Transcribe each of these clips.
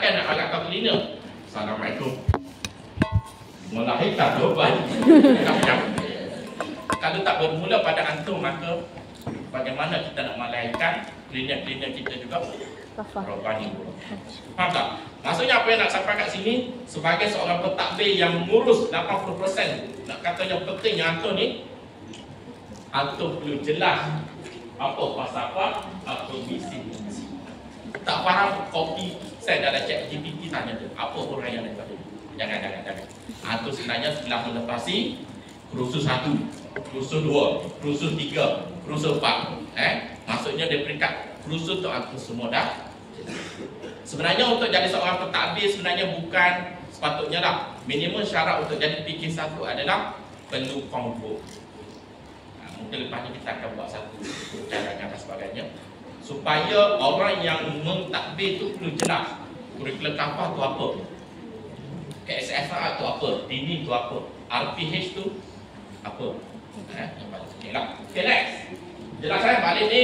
pakai nak agak kau cleaner. Assalamualaikum. Mula hitam jawapan. Kalau tak bermula pada antum, maka bagaimana kita nak malaikan cleaner kita juga Rabbani. Faham tak? Maksudnya apa yang nak sampai kat sini, sebagai seorang pentadbir yang mengurus 80%, nak kata yang penting yang antum ni, antum perlu jelas apa pasal apa misi. Tak faham, kopi saya dah cek GPT tanya tu, apa orang yang nak. Jangan. Antum sebenarnya setelah melepasi kursus 1, kursus 2, kursus 3, kursus 4, maksudnya dia peringkat kursus tu antum semua dah. Sebenarnya untuk jadi seorang pentadbir sebenarnya bukan sepatutnya lah. Minimum syarat untuk jadi PK1 adalah perlu kompo. Mungkin lepas ni kita akan buat satu cadangan dan sebagainya, supaya orang yang mentadbir tu perlu jelas kurikulum kafah tu apa, KSFA tu apa, dini tu apa, RPH tu apa. Okay lah. Okay, next. Jelas balik ni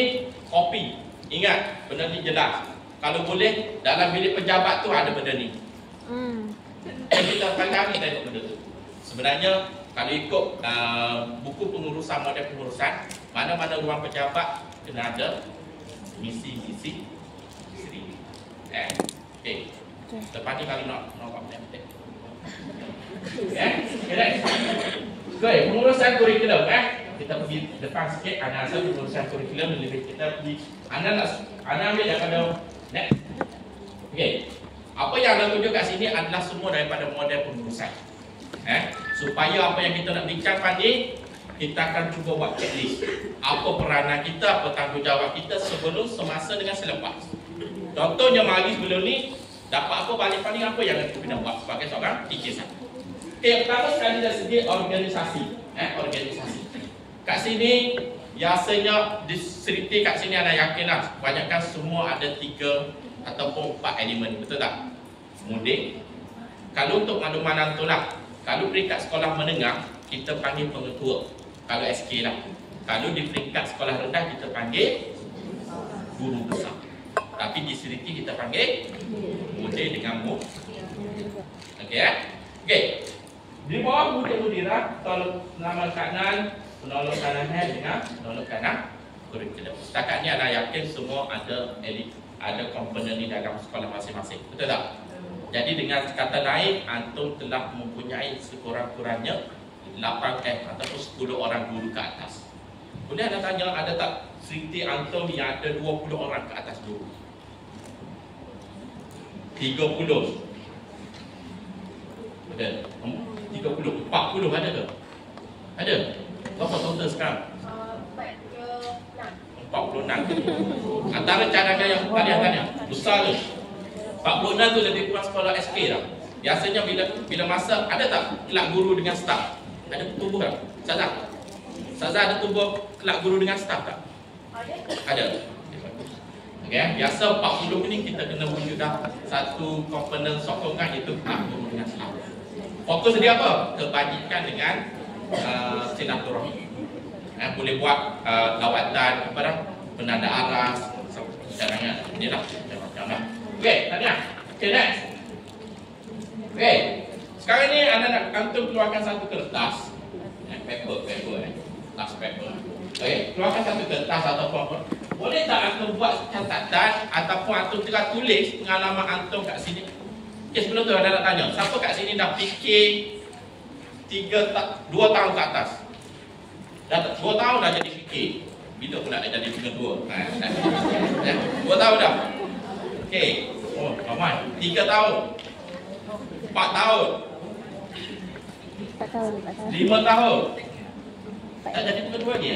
kopi. Ingat, benda ni jelas. Kalau boleh, dalam bilik pejabat tu ada benda ni. Kita akan tengok benda tu. Sebenarnya, kalau ikut buku pengurusan, model pengurusan, mana-mana ruang pejabat kena ada misi-misi sendiri. Okay. Lepas ni kalau nak buat benda ni. Okay, pengurusan kurikulum. Kita pergi depan sikit, anda asal pengurusan kurikulum lebih kita pergi. Anda ambil daripada next. Okay. Apa yang anda tunjuk kat sini adalah semua daripada model pengurusan. Supaya apa yang kita nak bincangkan ni, kita akan cuba buat checklist. Apa peranan kita, apa tanggungjawab kita sebelum, semasa dengan selepas. Contohnya mari sebelum ni, dapat apa balik-balik apa yang kita kena buat sebagai seorang PK1. Okay, yang pertama sekali dari segi organisasi. Organisasi. Kat sini, biasanya di seriti kat sini anda yakinlah, kebanyakan semua ada 3 ataupun 4 elemen, betul tak? Mudik. Kalau untuk makluman antum lah, kalau peringkat sekolah menengah, kita panggil pengetua. Kalau SK lah. Kalau di peringkat sekolah rendah, kita panggil guru besar. Tapi di seriti kita panggil mudik dengan mu. Okey. Okey. Di bawah mudik-mudirah, tolong nama kanan, penolong kanan dengan penolong kanan kurikulum. Setakat ni anda yakin semua ada komponen ni dalam sekolah masing-masing. Betul tak? Jadi dengan kata lain, antum telah mempunyai sekurang-kurangnya 8 ataupun 10 orang guru ke atas. Kemudian anda tanya, ada tak seriti antum yang ada 20 orang ke atas guru? 30. Betul? 30, 40 ada ke? Ada? Berapa total sekarang? 46. Antara cadangan yang tanya besar tu 46 tu lebih kurang sekolah SK dah. Biasanya bila masa ada tak kelab guru dengan staf? Ada tubuh tak? Ustazah ada tubuh kelab guru dengan staf tak? Ada. Okay. Biasa 40 ni kita kena wujud dah satu komponen sokongan, iaitu kelab guru dengan staf. Fokus dia apa? Kebajikan dengan silaturahmi. Boleh buat lawatan, apa dah? Penanda aras, cadangan. Inilah macam-macam. Okey, tanya. Okey, next. Okey. Sekarang ni anda nak antum keluarkan satu kertas. Paper. Kertas paper. Okey, keluarkan satu kertas ataupun apa. Boleh tak antum buat catatan ataupun antum telah tulis pengalaman antum kat sini? Okey, sebelum tu anda nak tanya, siapa kat sini dah fikir 2 tahun ke atas? Dah 2 tahun dah jadi fikir. Bila pula dah jadi pengetua? 2 tahun dah. Okey. Oh, ramai. 3 tahun. 4 tahun. 5 tahun. Tak jadi pengetua lagi